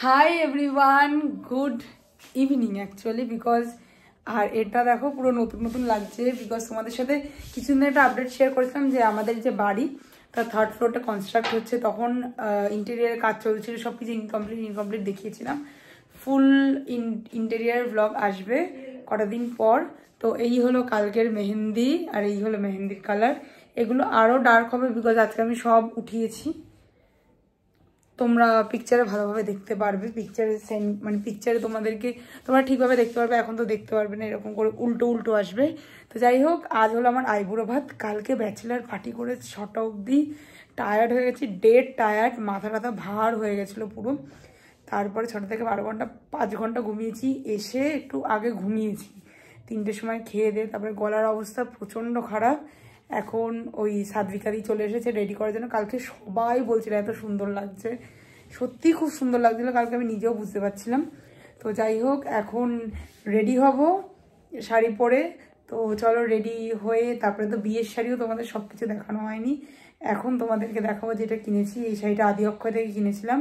High everyone, good evening actually because আর এটা দেখো পুরো নতুন নতুন লাগছে বিকজ তোমাদের সাথে কিছুদিন একটা আপডেট শেয়ার করেছিলাম যে আমাদের যে বাড়ি তার থার্ড ফ্লোরটা কনস্ট্রাক্ট হচ্ছে, তখন ইন্টেরিয়ারের কাজ চলছিল, সব কিছু ইনকমপ্লিট দেখিয়েছিলাম। ফুল ইন্টেরিয়ার ব্লগ আসবে কটা দিন পর। তো এই হলো কালকের মেহেন্দি আর এই হলো মেহেন্দির কালার। এগুলো আরও ডার্ক হবে বিকজ আজকে আমি সব উঠিয়েছি, তোমরা পিকচারে ভালোভাবে দেখতে পারবে। পিকচারে তোমরা ঠিকভাবে দেখতে পারবে, এখন তো দেখতে পারবে না, এরকম করে উল্টো উল্টো আসবে। তো যাই হোক, আজ হলো আমার আইবুড়ো ভাত। কালকে ব্যাচেলার পার্টি করে 6টা অবধি টায়ার্ড হয়ে গেছি, ডেড টায়ার্ড, মাথা টাথা ভার হয়ে গেছিলো পুরো। তারপরে 6টা থেকে 12 ঘন্টা 5 ঘন্টা ঘুমিয়েছি, এসে একটু আগে ঘুমিয়েছি 3টের সময় খেয়ে দিয়ে। তারপরে গলার অবস্থা প্রচণ্ড খারাপ। এখন ওই সাদবিকারি চলে এসেছে রেডি করার জন্য। কালকে সবাই বলছিল এত সুন্দর লাগছে, সত্যি খুব সুন্দর লাগছিল কালকে, আমি নিজেও বুঝতে পারছিলাম। তো যাই হোক, এখন রেডি হব শাড়ি পরে। তো চলো রেডি হয়ে, তারপরে তো বিয়ের শাড়িও তোমাদের সব কিছু দেখানো হয়নি, এখন তোমাদেরকে দেখাবো যেটা কিনেছি। এই শাড়িটা আদি অক্ষয় থেকে কিনেছিলাম।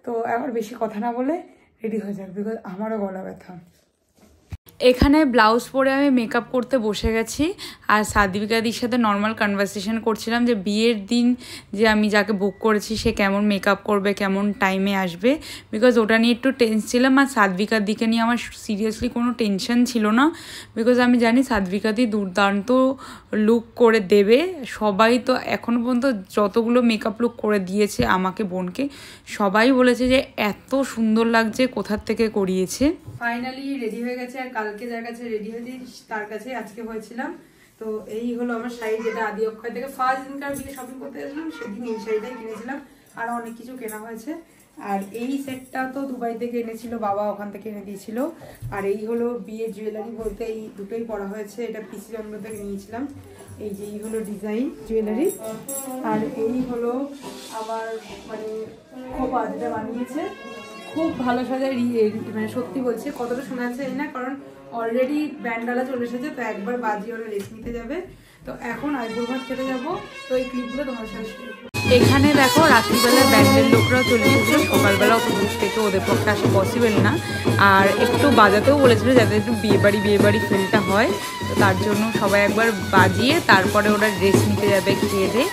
তো এবার বেশি কথা না বলে রেডি হয়ে যাক বিকজ আমারও গলা ব্যথা। এখানে ব্লাউজ পরে আমি মেকআপ করতে বসে গেছি আর সাদবিকাদির সাথে নর্মাল কনভারসেশন করছিলাম যে বিয়ের দিন যে আমি যাকে বুক করেছি সে কেমন মেকআপ করবে, কেমন টাইমে আসবে, বিকজ ওটা নিয়ে একটু টেন্স ছিলাম। আর সাদবিকার দিকে নিয়ে আমার সিরিয়াসলি কোনো টেনশন ছিল না বিকজ আমি জানি সাদবিকাদি দুর্দান্ত লুক করে দেবে। সবাই তো এখনও পর্যন্ত যতগুলো মেকআপ লুক করে দিয়েছে আমাকে, বোনকে, সবাই বলেছে যে এত সুন্দর লাগছে, কোথার থেকে করিয়েছে। ফাইনালি রেডি হয়ে গেছে। আর কালকে যার কাছে রেডি হয়েছি তার কাছে আজকে হয়েছিলাম। তো এই হলো আমার শাড়ি, যেটা আদি অক্ষয় থেকে ফার্স্ট দিনকার বিয়ে শপিং করতে গেছিলাম সেদিন এই শাড়িটাই কিনেছিলাম। আর অনেক কিছু কেনা হয়েছে। আর এই সেটটা তো দুবাই থেকে এনেছিল বাবা, ওখান থেকে এনে দিয়েছিল। আর এই হলো বিয়ের জুয়েলারি বলতে এই দুটোই পরা হয়েছে, এটা পিসি চন্দ্র থেকে নিয়েছিলাম। এই যে এই হলো ডিজাইন জুয়েলারি। আর এই হলো আমার খোপা, যেটা বানিয়েছে, খুব ভালো সাজায়। সত্যি বলছি, কতটা শোনা যাচ্ছে না কারণ অলরেডি ব্যান্ডালা চলে এসেছে, তো একবার বাজিয়ে ওরা রেস্ট নিতে যাবে। তো এখন আইবুড়ো ভাত খেতে যাবো। তো এই ক্লিপগুলো তোমার সাথে শেয়ার করবো। এখানে দেখো রাত্রিবেলায় ব্যান্ডের লোকরাও চলে এসেছিলো, সকালবেলা অত দূর থেকে ওদের পক্ষে আসা পসিবল না। আর একটু বাজাতেও বলেছিল যাতে একটু বিয়েবাড়ি ফিলটা হয়। তো তার জন্য সবাই একবার বাজিয়ে তারপরে ওরা ড্রেস নিতে যাবে খেয়ে দিয়ে।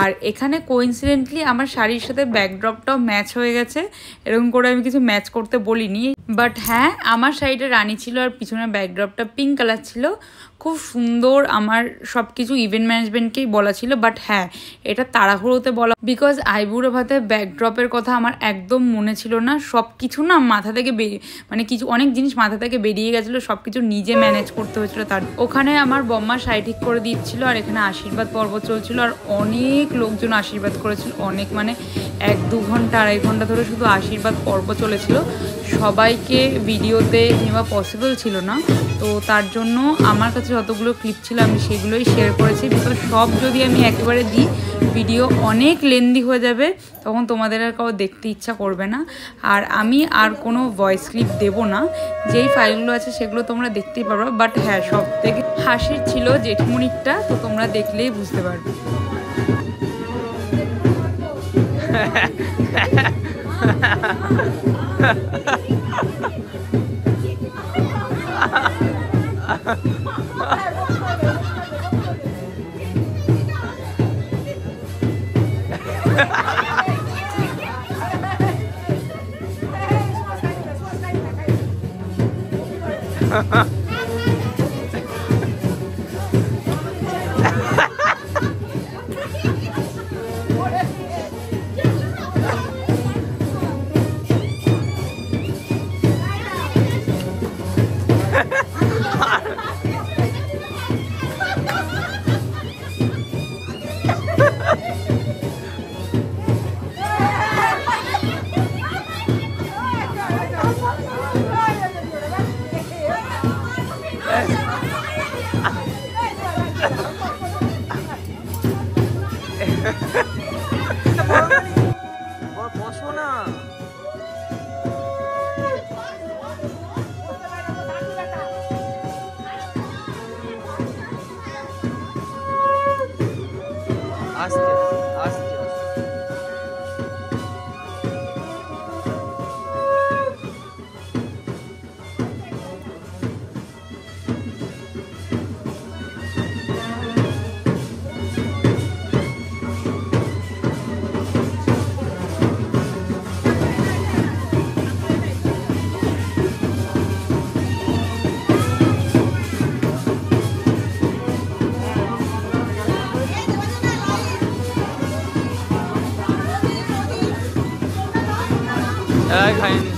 আর এখানে কোইন্সিডেন্টলি আমার শাড়ির সাথে ব্যাকড্রপটাও ম্যাচ হয়ে গেছে। এরকম করে আমি কিছু ম্যাচ করতে বলিনি, বাট হ্যাঁ আমার শাড়িটা রানি ছিল আর পিছনের ব্যাকড্রপটা পিঙ্ক কালার ছিল, খুব সুন্দর। আমার সব কিছু ইভেন্ট ম্যানেজমেন্টকেই বলা ছিল, বাট হ্যাঁ এটা তাড়াহুড়োতে বলা বিকজ আইবুড়ো ভাতে ব্যাকড্রপের কথা আমার একদম মনে ছিল না। সব কিছু না মাথা থেকে অনেক জিনিস মাথা থেকে বেরিয়ে গেছিলো, সব কিছু নিজে ম্যানেজ করতে হয়েছিল। তার ওখানে আমার বম্মা শাড়ি ঠিক করে দিচ্ছিল আর এখানে আশীর্বাদ পর্ব চলছিল। আর অনেক লোকজন আশীর্বাদ করেছিল, অনেক 1-2 ঘন্টা 2.5 ঘন্টা ধরে শুধু আশীর্বাদ পর্ব চলেছিল। সবাইকে ভিডিওতে নেওয়া পসিবল ছিল না, তো তার জন্য আমার কাছে যতগুলো ক্লিপ ছিল আমি সেগুলোই শেয়ার করেছি। বিকজ সব যদি আমি একেবারে দিই ভিডিও অনেক লেন্দি হয়ে যাবে, তখন তোমাদের আর কাউ দেখতে ইচ্ছা করবে না। আর আমি আর কোনো ভয়েস ক্লিপ দেবো না, যেই ফাইলগুলো আছে সেগুলো তোমরা দেখতেই পারবে। বাট হ্যাঁ সব থেকে হাসির ছিল জেঠমুনিরটা, তো তোমরা দেখলেই বুঝতে পারবে। খাইনি।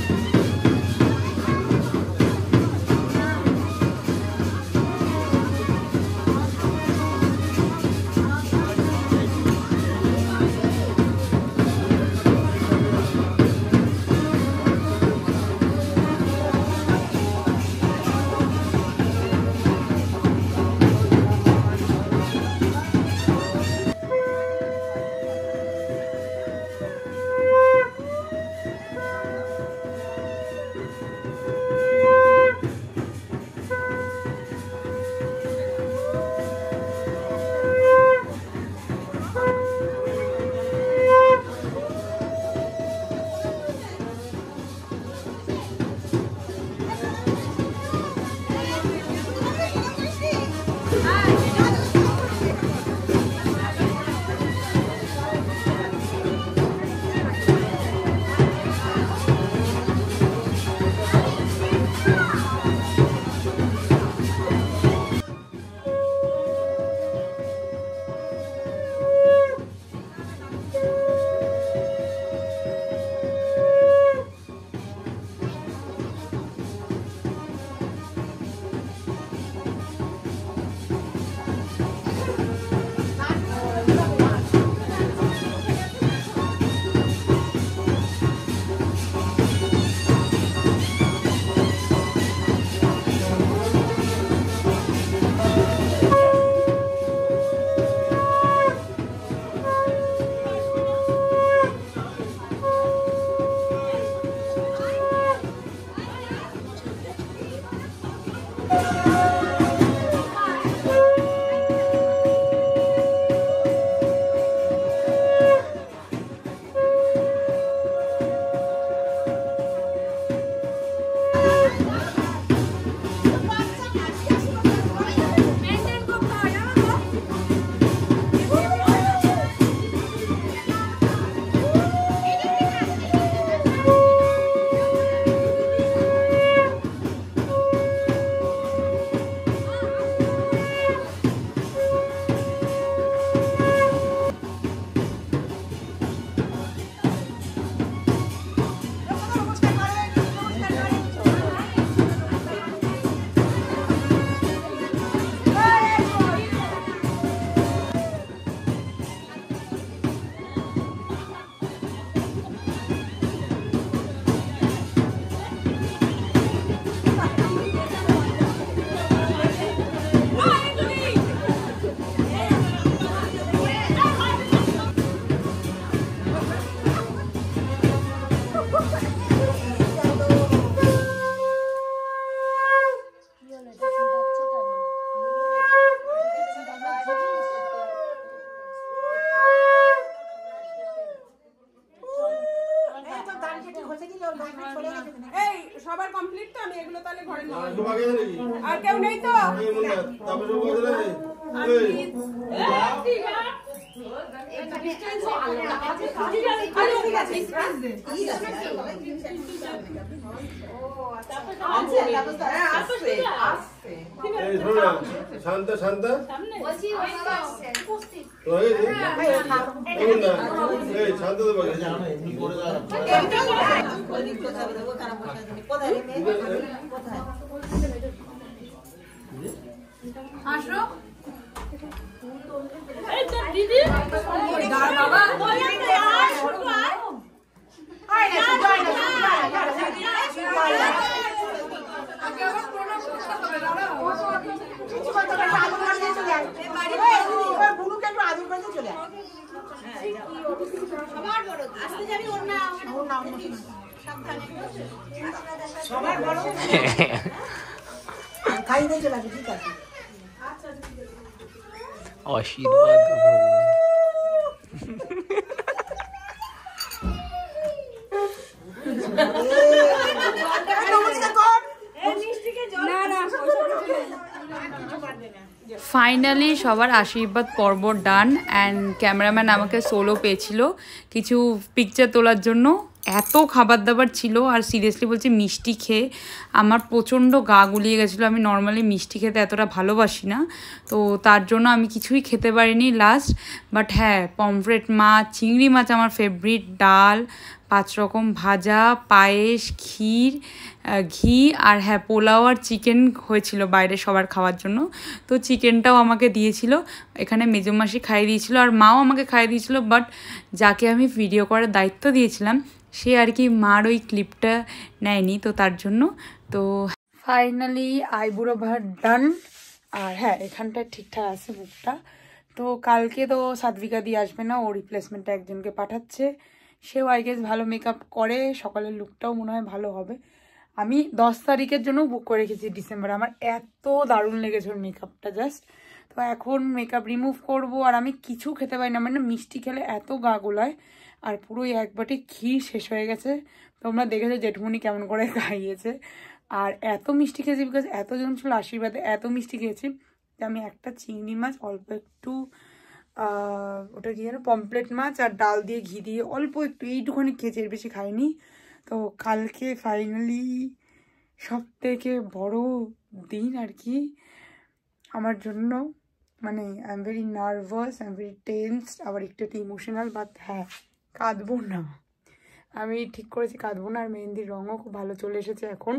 সবার কমপ্লিট তো, আমি এগুলো তাহলে ঘরে নিয়ে আর কেউ নেই তো? শান্ত শান্ত শান্ত আসো দিদি বাবা আশীর্বাদ ফাইনালি সবার আশীর্বাদ পর্ব ডান অ্যান্ড ক্যামেরাম্যান আমাকে সোলো পেয়েছিল কিছু পিকচার তোলার জন্য। এত খাবার দাবার ছিল আর সিরিয়াসলি বলছি মিষ্টি খেয়ে আমার প্রচণ্ড গা গুলিয়ে গেছিলো। আমি নর্মালি মিষ্টি খেতে এতটা ভালোবাসি না, তো তার জন্য আমি কিছুই খেতে পারিনি লাস্ট। বাট হ্যাঁ, পমফ্রেট মাছ, চিংড়ি মাছ আমার ফেভারিট, ডাল, 5 রকম ভাজা, পায়েস, ক্ষীর, ঘি আর হ্যাঁ পোলাও আর চিকেন হয়েছিল বাইরে সবার খাওয়ার জন্য। তো চিকেনটাও আমাকে দিয়েছিল, এখানে মেজমাসি খাইয়ে দিয়েছিল আর মাও আমাকে খাইয়ে দিয়েছিল। বাট যাকে আমি ভিডিও করার দায়িত্ব দিয়েছিলাম সে আর কি মার ওই ক্লিপটা নেয়নি, তো তার জন্য। তো ফাইনালি আইবুড়ো ভাত ডান। আর হ্যাঁ এখানটা ঠিকঠাক আছে মুখটা। তো কালকে তো সাদভিকা দিয়ে আসবে না, ও রিপ্লেসমেন্টটা একজনকে পাঠাচ্ছে। সেও আই গেস ভালো মেকআপ করে, সকালের লুকটাও মনে হয় ভালো হবে। আমি 10 তারিখের জন্য বুক করে রেখেছি ডিসেম্বরে। আমার এত দারুণ লেগেছে ওর মেকআপটা জাস্ট। তো এখন মেকআপ রিমুভ করব। আর আমি কিছু খেতে পারি না, মানে মিষ্টি খেলে এত গা গোলায়। আর পুরো এক বাটি ক্ষীর শেষ হয়ে গেছে, তোমরা দেখেছো জেঠমনি কেমন করে খাইয়েছে। আর এত মিষ্টি খেয়েছি বিকজ এতজন ছিল আশীর্বাদে, এত মিষ্টি খেয়েছি যে আমি একটা চিংড়ি মাছ, অল্প একটু ওটা কি যেন পমপ্লেট মাছ আর ডাল দিয়ে ঘি দিয়ে অল্প একটু এইটুখানি খেয়েছি, এর বেশি খাইনি। তো কালকে ফাইনালি সব থেকে বড় দিন আর কি আমার জন্য। মানে I am very nervous, I am very tensed, আবার একটু ইমোশনাল। বাট হ্যাঁ কাঁদবো না, আমি ঠিক করেছি কাঁদবো না। আর মেহেন্দির রঙও খুব ভালো চলে এসেছে এখন।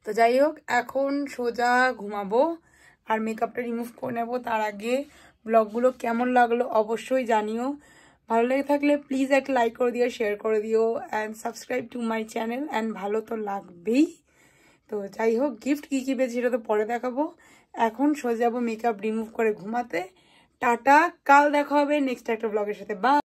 তো যাই হোক এখন সোজা ঘুমাবো আর মেকআপটা রিমুভ করে নেবো। তার আগে ব্লগগুলো কেমন লাগলো অবশ্যই জানিও। ভালো লেগে থাকলে প্লিজ একটা লাইক করে দিও, শেয়ার করে দিও and subscribe to my channel. And ভালো তো লাগবেই। তো যাই হোক গিফট কী কী পেয়েছি সেটা তো পরে দেখাবো। এখন সোজা যাবো মেকআপ রিমুভ করে ঘুমাতে। টাটা, কাল দেখা হবে নেক্সট একটা ব্লগের সাথে। বা